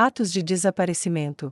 Atos de desaparecimento.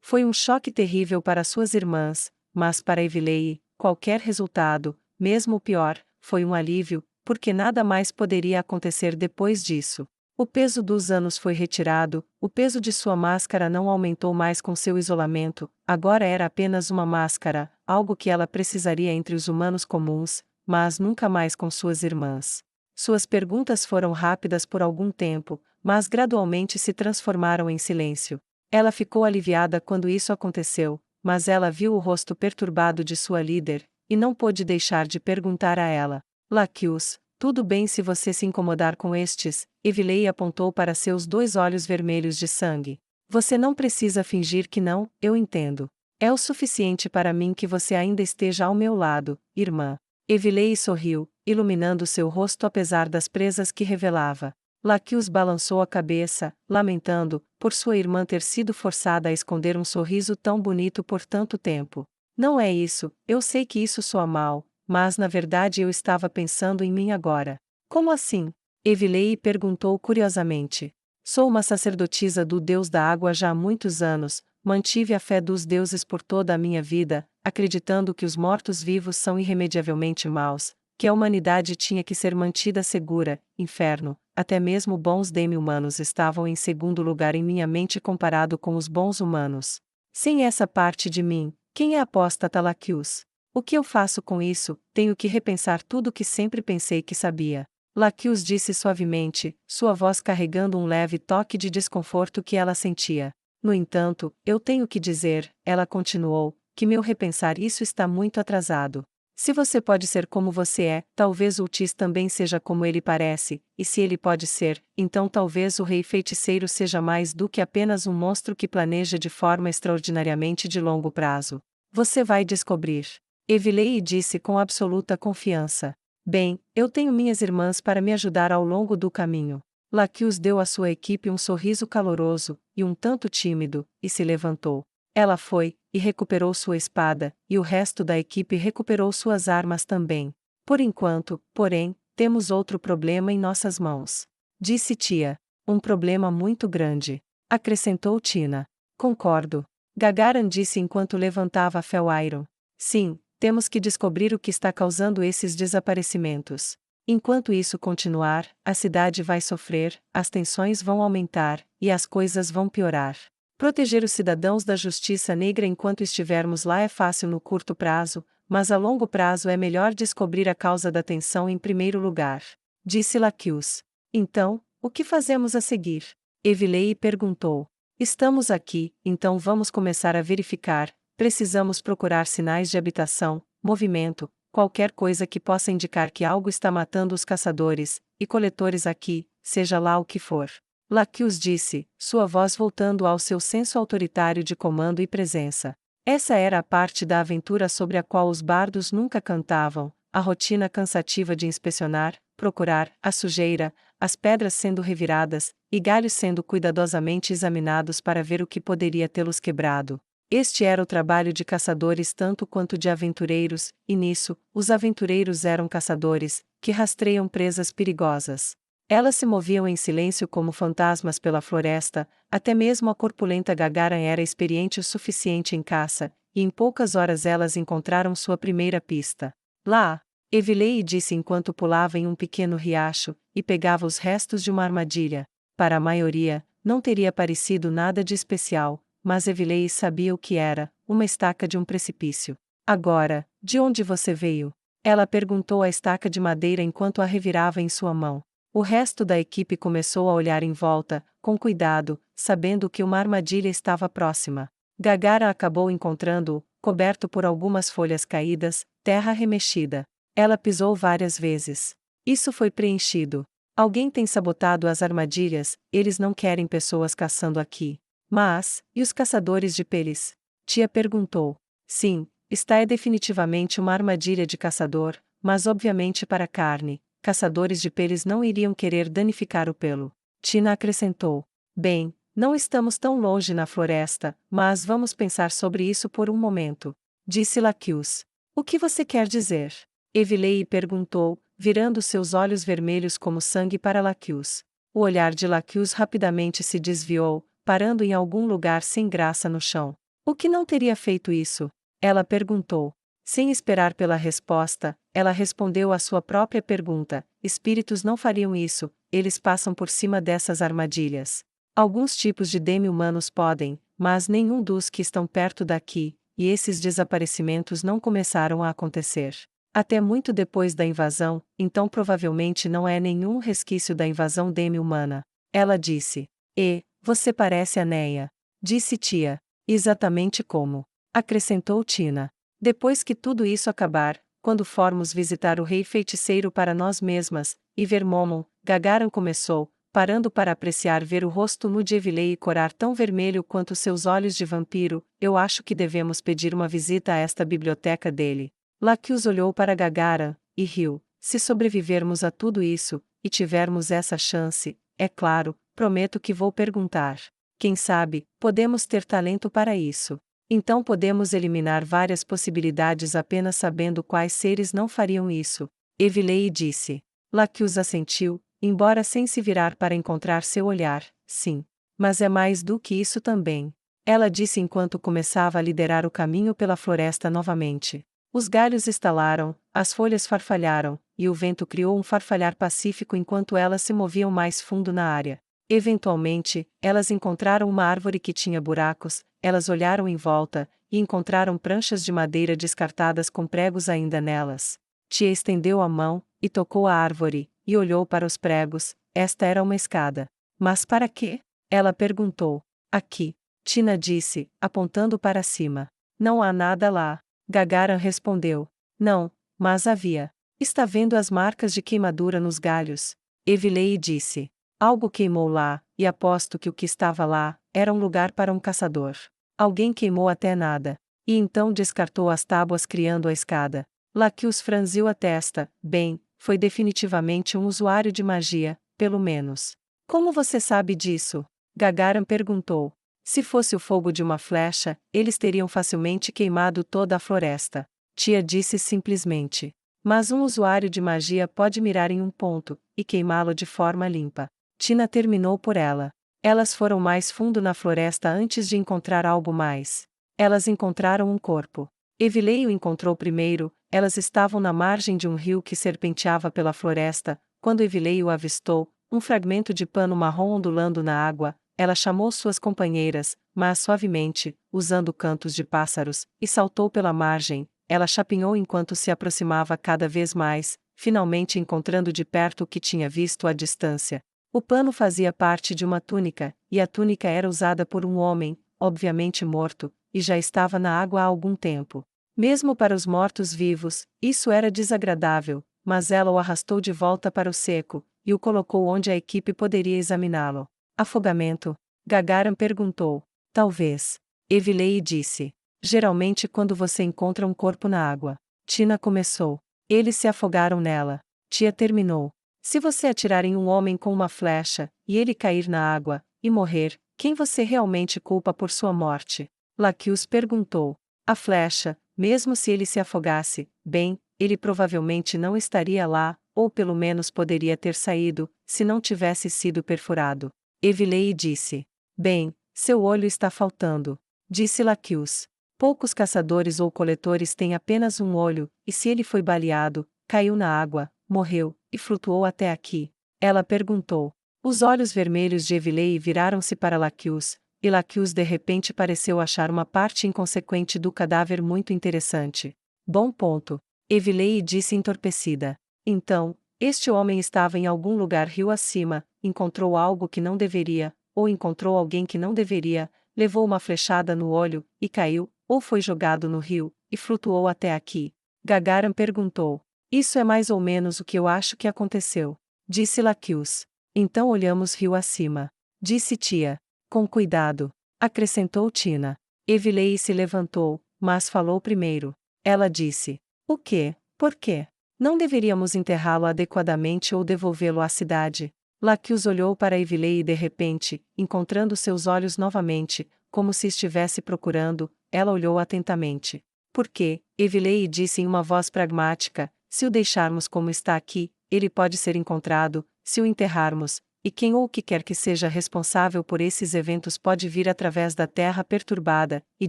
Foi um choque terrível para suas irmãs, mas para Evileia, qualquer resultado, mesmo o pior, foi um alívio, porque nada mais poderia acontecer depois disso. O peso dos anos foi retirado, o peso de sua máscara não aumentou mais com seu isolamento, agora era apenas uma máscara, algo que ela precisaria entre os humanos comuns, mas nunca mais com suas irmãs. Suas perguntas foram rápidas por algum tempo, mas gradualmente se transformaram em silêncio. Ela ficou aliviada quando isso aconteceu, mas ela viu o rosto perturbado de sua líder, e não pôde deixar de perguntar a ela: Laqueus, tudo bem se você se incomodar com estes? Evileia apontou para seus 2 olhos vermelhos de sangue. Você não precisa fingir que não, eu entendo. É o suficiente para mim que você ainda esteja ao meu lado, irmã. Evileia sorriu, iluminando seu rosto apesar das presas que revelava. Laqueus balançou a cabeça, lamentando, por sua irmã ter sido forçada a esconder um sorriso tão bonito por tanto tempo. Não é isso, eu sei que isso soa mal, mas na verdade eu estava pensando em mim agora. Como assim? Evileia perguntou curiosamente. Sou uma sacerdotisa do Deus da Água já há muitos anos, mantive a fé dos deuses por toda a minha vida, acreditando que os mortos-vivos são irremediavelmente maus, que a humanidade tinha que ser mantida segura, inferno. Até mesmo bons demi-humanos estavam em segundo lugar em minha mente comparado com os bons humanos. Sem essa parte de mim, quem é apóstata Laqueus? O que eu faço com isso? Tenho que repensar tudo o que sempre pensei que sabia. Laqueus disse suavemente, sua voz carregando um leve toque de desconforto que ela sentia. No entanto, eu tenho que dizer, ela continuou, que meu repensar isso está muito atrasado. Se você pode ser como você é, talvez o Tis também seja como ele parece, e se ele pode ser, então talvez o rei feiticeiro seja mais do que apenas um monstro que planeja de forma extraordinariamente de longo prazo. Você vai descobrir. Evileia disse com absoluta confiança. Bem, eu tenho minhas irmãs para me ajudar ao longo do caminho. Laqueus deu à sua equipe um sorriso caloroso, e um tanto tímido, e se levantou. Ela foi, e recuperou sua espada, e o resto da equipe recuperou suas armas também. Por enquanto, porém, temos outro problema em nossas mãos. Disse Tia. Um problema muito grande. Acrescentou Tina. Concordo. Gagaran disse enquanto levantava a Feliron. Sim, temos que descobrir o que está causando esses desaparecimentos. Enquanto isso continuar, a cidade vai sofrer, as tensões vão aumentar, e as coisas vão piorar. Proteger os cidadãos da justiça negra enquanto estivermos lá é fácil no curto prazo, mas a longo prazo é melhor descobrir a causa da tensão em primeiro lugar. Disse Laqueus. Então, o que fazemos a seguir? Evileia perguntou. Estamos aqui, então vamos começar a verificar. Precisamos procurar sinais de habitação, movimento, qualquer coisa que possa indicar que algo está matando os caçadores e coletores aqui, seja lá o que for. Laqueus disse, sua voz voltando ao seu senso autoritário de comando e presença. Essa era a parte da aventura sobre a qual os bardos nunca cantavam, a rotina cansativa de inspecionar, procurar, a sujeira, as pedras sendo reviradas, e galhos sendo cuidadosamente examinados para ver o que poderia tê-los quebrado. Este era o trabalho de caçadores tanto quanto de aventureiros, e nisso, os aventureiros eram caçadores, que rastreiam presas perigosas. Elas se moviam em silêncio como fantasmas pela floresta, até mesmo a corpulenta Gagaran era experiente o suficiente em caça, e em poucas horas elas encontraram sua primeira pista. Lá! Evileia disse enquanto pulava em um pequeno riacho, e pegava os restos de uma armadilha. Para a maioria, não teria parecido nada de especial, mas Evileia sabia o que era, uma estaca de um precipício. Agora, de onde você veio? Ela perguntou à estaca de madeira enquanto a revirava em sua mão. O resto da equipe começou a olhar em volta, com cuidado, sabendo que uma armadilha estava próxima. Gagara acabou encontrando-o, coberto por algumas folhas caídas, terra remexida. Ela pisou várias vezes. Isso foi preenchido. Alguém tem sabotado as armadilhas, eles não querem pessoas caçando aqui. Mas, e os caçadores de peles? Tia perguntou. Sim, esta é definitivamente uma armadilha de caçador, mas obviamente para carne. Caçadores de peles não iriam querer danificar o pelo. Tina acrescentou. Bem, não estamos tão longe na floresta, mas vamos pensar sobre isso por um momento. Disse Laqueus. O que você quer dizer? Evileia perguntou, virando seus olhos vermelhos como sangue para Laqueus. O olhar de Laqueus rapidamente se desviou, parando em algum lugar sem graça no chão. O que não teria feito isso? Ela perguntou. Sem esperar pela resposta, ela respondeu à sua própria pergunta: espíritos não fariam isso, eles passam por cima dessas armadilhas. Alguns tipos de demi-humanos podem, mas nenhum dos que estão perto daqui, e esses desaparecimentos não começaram a acontecer até muito depois da invasão, então provavelmente não é nenhum resquício da invasão demi-humana. Ela disse. E, você parece Anéia. Disse Tia. Exatamente como. Acrescentou Tina. Depois que tudo isso acabar, quando formos visitar o rei feiticeiro para nós mesmas, e ver Momon, Gagaran começou, parando para apreciar ver o rosto nu de Evilei e corar tão vermelho quanto seus olhos de vampiro, eu acho que devemos pedir uma visita a esta biblioteca dele. Laqueus olhou para Gagaran, e riu. Se sobrevivermos a tudo isso, e tivermos essa chance, é claro, prometo que vou perguntar. Quem sabe, podemos ter talento para isso. Então podemos eliminar várias possibilidades apenas sabendo quais seres não fariam isso. Evilei disse. Laqueus assentiu, embora sem se virar para encontrar seu olhar. Sim. Mas é mais do que isso também. Ela disse enquanto começava a liderar o caminho pela floresta novamente. Os galhos estalaram, as folhas farfalharam, e o vento criou um farfalhar pacífico enquanto elas se moviam mais fundo na área. Eventualmente, elas encontraram uma árvore que tinha buracos, elas olharam em volta, e encontraram pranchas de madeira descartadas com pregos ainda nelas. Tia estendeu a mão, e tocou a árvore, e olhou para os pregos. Esta era uma escada. Mas para quê? Ela perguntou. Aqui. Tina disse, apontando para cima. Não há nada lá. Gagaran respondeu. Não, mas havia. Está vendo as marcas de queimadura nos galhos? Evilei disse. Algo queimou lá, e aposto que o que estava lá era um lugar para um caçador. Alguém queimou até nada. E então descartou as tábuas criando a escada. Laqueus franziu a testa. Bem, foi definitivamente um usuário de magia, pelo menos. Como você sabe disso? Gagaran perguntou. Se fosse o fogo de uma flecha, eles teriam facilmente queimado toda a floresta. Tia disse simplesmente. Mas um usuário de magia pode mirar em um ponto, e queimá-lo de forma limpa. Tina terminou por ela. Elas foram mais fundo na floresta antes de encontrar algo mais. Elas encontraram um corpo. Evilei o encontrou primeiro, elas estavam na margem de um rio que serpenteava pela floresta, quando Evilei o avistou, um fragmento de pano marrom ondulando na água. Ela chamou suas companheiras, mas suavemente, usando cantos de pássaros, e saltou pela margem. Ela chapinhou enquanto se aproximava cada vez mais, finalmente encontrando de perto o que tinha visto à distância. O pano fazia parte de uma túnica, e a túnica era usada por um homem, obviamente morto, e já estava na água há algum tempo. Mesmo para os mortos-vivos, isso era desagradável, mas ela o arrastou de volta para o seco, e o colocou onde a equipe poderia examiná-lo. Afogamento? Gagaran perguntou. Talvez. Evilei disse. Geralmente quando você encontra um corpo na água. Tina começou. Eles se afogaram nela. Tia terminou. Se você atirar em um homem com uma flecha, e ele cair na água, e morrer, quem você realmente culpa por sua morte? Laqueus perguntou. A flecha, mesmo se ele se afogasse, bem, ele provavelmente não estaria lá, ou pelo menos poderia ter saído, se não tivesse sido perfurado. Evilei disse. Bem, seu olho está faltando. Disse Laqueus. Poucos caçadores ou coletores têm apenas um olho, e se ele foi baleado, caiu na água, morreu, e flutuou até aqui? Ela perguntou. Os olhos vermelhos de Evilei viraram-se para Laqueus, e Laqueus de repente pareceu achar uma parte inconsequente do cadáver muito interessante. Bom ponto. Evilei disse entorpecida. Então, este homem estava em algum lugar rio acima, encontrou algo que não deveria, ou encontrou alguém que não deveria, levou uma flechada no olho, e caiu, ou foi jogado no rio, e flutuou até aqui. Gagaran perguntou. Isso é mais ou menos o que eu acho que aconteceu. Disse Laqueus. Então olhamos rio acima. Disse Tia. Com cuidado. Acrescentou Tina. Evilei se levantou, mas falou primeiro. Ela disse. O quê? Por quê? Não deveríamos enterrá-lo adequadamente ou devolvê-lo à cidade. Laqueus olhou para Evilei e de repente, encontrando seus olhos novamente, como se estivesse procurando, ela olhou atentamente. Por quê? Evilei disse em uma voz pragmática. Se o deixarmos como está aqui, ele pode ser encontrado, se o enterrarmos, e quem ou o que quer que seja responsável por esses eventos pode vir através da Terra perturbada, e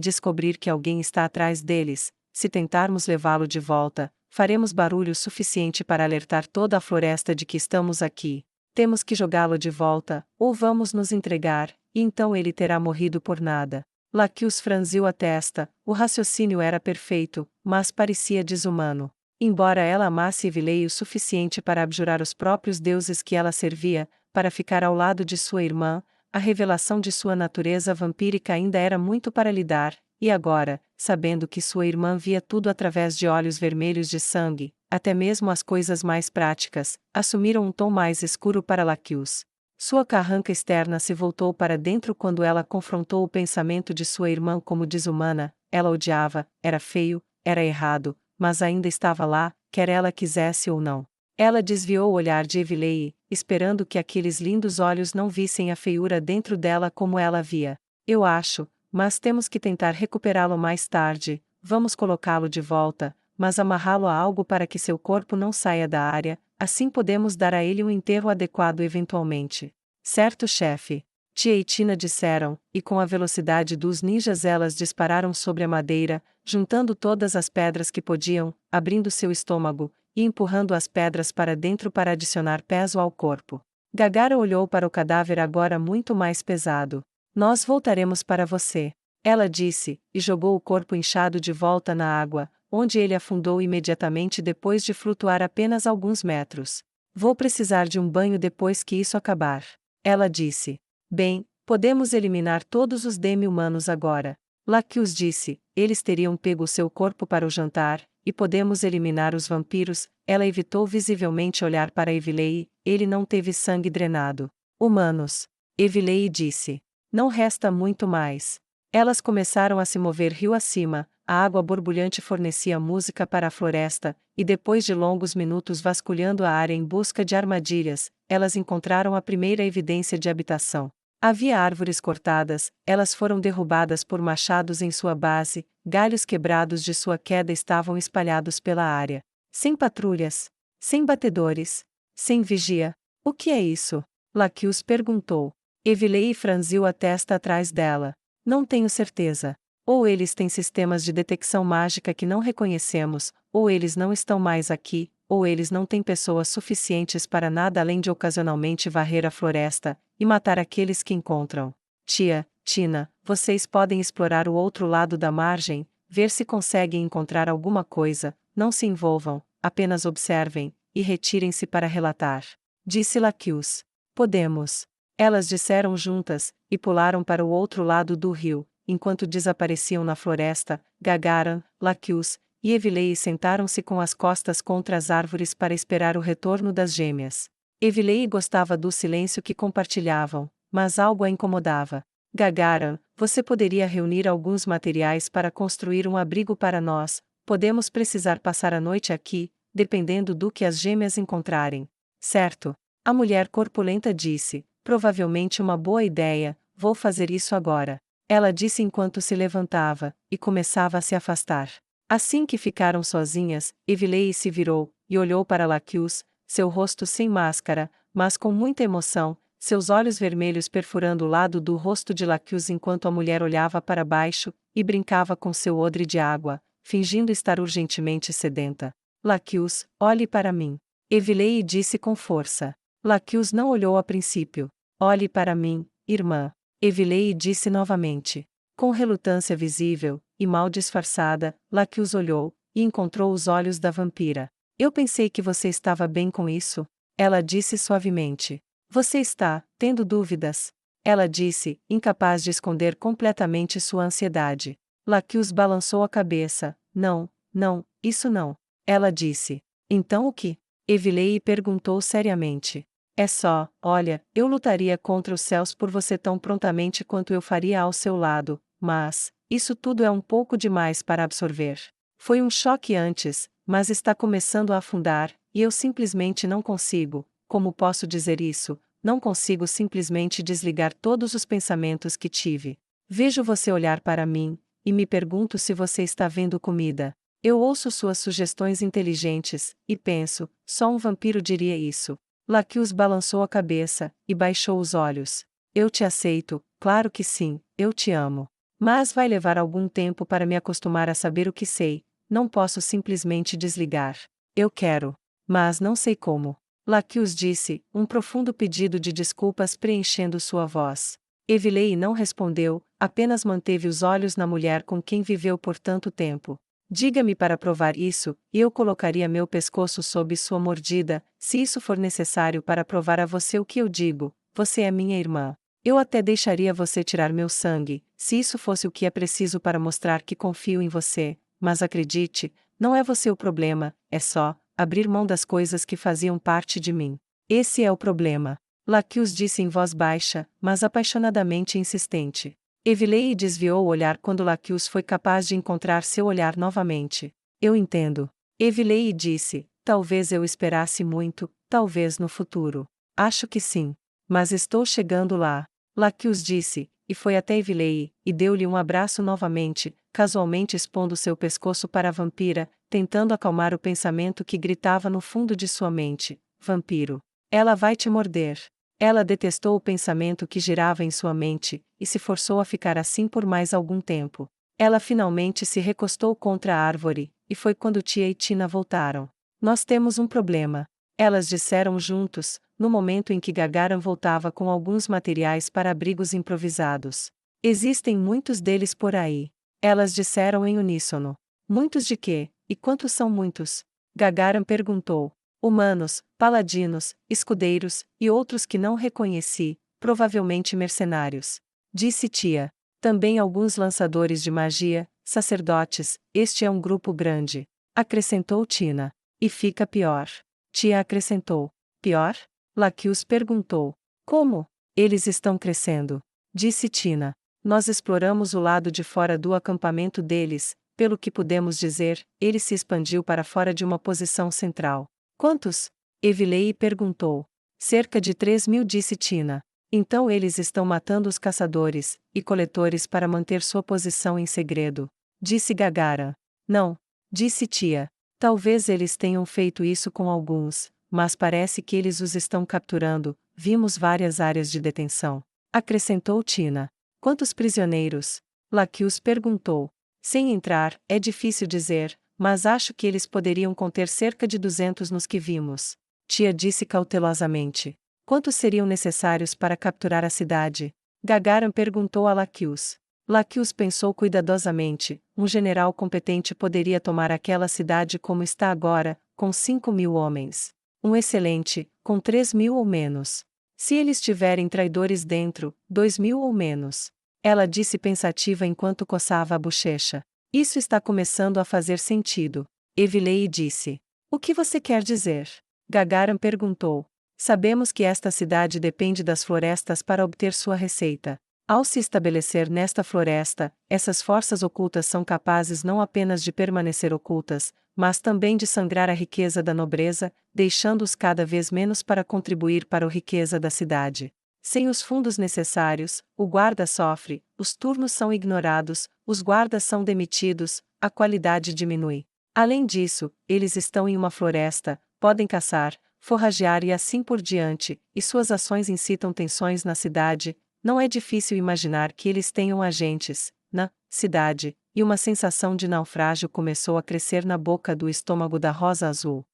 descobrir que alguém está atrás deles. Se tentarmos levá-lo de volta, faremos barulho suficiente para alertar toda a floresta de que estamos aqui. Temos que jogá-lo de volta, ou vamos nos entregar, e então ele terá morrido por nada. Lacuse franziu a testa, o raciocínio era perfeito, mas parecia desumano. Embora ela amasse Evilei o suficiente para abjurar os próprios deuses que ela servia, para ficar ao lado de sua irmã, a revelação de sua natureza vampírica ainda era muito para lidar, e agora, sabendo que sua irmã via tudo através de olhos vermelhos de sangue, até mesmo as coisas mais práticas, assumiram um tom mais escuro para Lacuse. Sua carranca externa se voltou para dentro quando ela confrontou o pensamento de sua irmã como desumana. Ela odiava, era feio, era errado, mas ainda estava lá, quer ela quisesse ou não. Ela desviou o olhar de Evilei, esperando que aqueles lindos olhos não vissem a feiura dentro dela como ela via. Eu acho, mas temos que tentar recuperá-lo mais tarde. Vamos colocá-lo de volta, mas amarrá-lo a algo para que seu corpo não saia da área. Assim podemos dar a ele um enterro adequado eventualmente. Certo, chefe. Tia e Tina disseram, e com a velocidade dos ninjas elas dispararam sobre a madeira, juntando todas as pedras que podiam, abrindo seu estômago, e empurrando as pedras para dentro para adicionar peso ao corpo. Gagara olhou para o cadáver agora muito mais pesado. Nós voltaremos para você. Ela disse, e jogou o corpo inchado de volta na água, onde ele afundou imediatamente depois de flutuar apenas alguns metros. Vou precisar de um banho depois que isso acabar. Ela disse. Bem, podemos eliminar todos os demi-humanos agora. Lacuse disse, eles teriam pego seu corpo para o jantar, e podemos eliminar os vampiros. Ela evitou visivelmente olhar para Evilei, ele não teve sangue drenado. Humanos. Evilei disse. Não resta muito mais. Elas começaram a se mover rio acima, a água borbulhante fornecia música para a floresta, e depois de longos minutos vasculhando a área em busca de armadilhas, elas encontraram a primeira evidência de habitação. Havia árvores cortadas, elas foram derrubadas por machados em sua base, galhos quebrados de sua queda estavam espalhados pela área. Sem patrulhas, sem batedores, sem vigia. O que é isso? Lacuse perguntou. Evilei franziu a testa atrás dela. Não tenho certeza. Ou eles têm sistemas de detecção mágica que não reconhecemos, ou eles não estão mais aqui, ou eles não têm pessoas suficientes para nada além de ocasionalmente varrer a floresta e matar aqueles que encontram. Tia, Tina, vocês podem explorar o outro lado da margem, ver se conseguem encontrar alguma coisa, não se envolvam, apenas observem, e retirem-se para relatar. Disse Lacuse. Podemos. Elas disseram juntas, e pularam para o outro lado do rio. Enquanto desapareciam na floresta, Gagaran, Lacuse e Evilei sentaram-se com as costas contra as árvores para esperar o retorno das gêmeas. Evilei gostava do silêncio que compartilhavam, mas algo a incomodava. Gagaran, você poderia reunir alguns materiais para construir um abrigo para nós, podemos precisar passar a noite aqui, dependendo do que as gêmeas encontrarem. Certo. A mulher corpulenta disse, provavelmente uma boa ideia, vou fazer isso agora. Ela disse enquanto se levantava, e começava a se afastar. Assim que ficaram sozinhas, Evilei se virou, e olhou para Lacuse, seu rosto sem máscara, mas com muita emoção, seus olhos vermelhos perfurando o lado do rosto de Lacuse enquanto a mulher olhava para baixo, e brincava com seu odre de água, fingindo estar urgentemente sedenta. Lacuse, olhe para mim. Evilei disse com força. Lacuse não olhou a princípio. Olhe para mim, irmã. Evilei disse novamente. Com relutância visível, e mal disfarçada, Lacuse olhou, e encontrou os olhos da vampira. Eu pensei que você estava bem com isso. Ela disse suavemente. Você está, tendo dúvidas? Ela disse, incapaz de esconder completamente sua ansiedade. Lacuse balançou a cabeça. Não, não, isso não. Ela disse. Então o que? Evilei perguntou seriamente. É só, olha, eu lutaria contra os céus por você tão prontamente quanto eu faria ao seu lado, mas, isso tudo é um pouco demais para absorver. Foi um choque antes, mas está começando a afundar, e eu simplesmente não consigo, como posso dizer isso, não consigo simplesmente desligar todos os pensamentos que tive. Vejo você olhar para mim, e me pergunto se você está vendo comida. Eu ouço suas sugestões inteligentes, e penso, só um vampiro diria isso. Laquius balançou a cabeça, e baixou os olhos. Eu te aceito, claro que sim, eu te amo. Mas vai levar algum tempo para me acostumar a saber o que sei, não posso simplesmente desligar. Eu quero. Mas não sei como. Laquius disse, um profundo pedido de desculpas preenchendo sua voz. Evilei não respondeu, apenas manteve os olhos na mulher com quem viveu por tanto tempo. Diga-me para provar isso, e eu colocaria meu pescoço sob sua mordida, se isso for necessário para provar a você o que eu digo, você é minha irmã. Eu até deixaria você tirar meu sangue, se isso fosse o que é preciso para mostrar que confio em você, mas acredite, não é você o problema, é só abrir mão das coisas que faziam parte de mim. Esse é o problema. Laquius disse em voz baixa, mas apaixonadamente insistente. Evilei desviou o olhar quando Laquius foi capaz de encontrar seu olhar novamente. Eu entendo. Evilei disse, talvez eu esperasse muito, talvez no futuro. Acho que sim. Mas estou chegando lá. Laquius disse, e foi até Evilei, e deu-lhe um abraço novamente, casualmente expondo seu pescoço para a vampira, tentando acalmar o pensamento que gritava no fundo de sua mente: vampiro. Ela vai te morder. Ela detestou o pensamento que girava em sua mente, e se forçou a ficar assim por mais algum tempo. Ela finalmente se recostou contra a árvore, e foi quando Tia e Tina voltaram. Nós temos um problema. Elas disseram juntos, no momento em que Gagaram voltava com alguns materiais para abrigos improvisados. Existem muitos deles por aí. Elas disseram em uníssono. Muitos de quê? E quantos são muitos? Gagaram perguntou. Humanos, paladinos, escudeiros, e outros que não reconheci, provavelmente mercenários. Disse Tia. Também alguns lançadores de magia, sacerdotes, este é um grupo grande. Acrescentou Tina. E fica pior. Tia acrescentou. Pior? Laquius perguntou. Como? Eles estão crescendo. Disse Tina. Nós exploramos o lado de fora do acampamento deles, pelo que pudemos dizer, ele se expandiu para fora de uma posição central. Quantos? Evilei perguntou. Cerca de 3.000, disse Tina. Então eles estão matando os caçadores e coletores para manter sua posição em segredo. Disse Gagara. Não. Disse Tia. Talvez eles tenham feito isso com alguns, mas parece que eles os estão capturando. Vimos várias áreas de detenção. Acrescentou Tina. Quantos prisioneiros? Laquius perguntou. Sem entrar, é difícil dizer, mas acho que eles poderiam conter cerca de 200 nos que vimos. Tia disse cautelosamente. Quantos seriam necessários para capturar a cidade? Gagaram perguntou a Laquius. Laquius pensou cuidadosamente. Um general competente poderia tomar aquela cidade como está agora, com 5.000 homens. Um excelente, com 3.000 ou menos. Se eles tiverem traidores dentro, 2.000 ou menos. Ela disse pensativa enquanto coçava a bochecha. Isso está começando a fazer sentido. Evilei disse. O que você quer dizer? Gagaram perguntou. Sabemos que esta cidade depende das florestas para obter sua receita. Ao se estabelecer nesta floresta, essas forças ocultas são capazes não apenas de permanecer ocultas, mas também de sangrar a riqueza da nobreza, deixando-os cada vez menos para contribuir para a riqueza da cidade. Sem os fundos necessários, o guarda sofre, os turnos são ignorados, os guardas são demitidos, a qualidade diminui. Além disso, eles estão em uma floresta, podem caçar, forragear e assim por diante, e suas ações incitam tensões na cidade. Não é difícil imaginar que eles tenham agentes na cidade, e uma sensação de naufrágio começou a crescer na boca do estômago da Rosa Azul.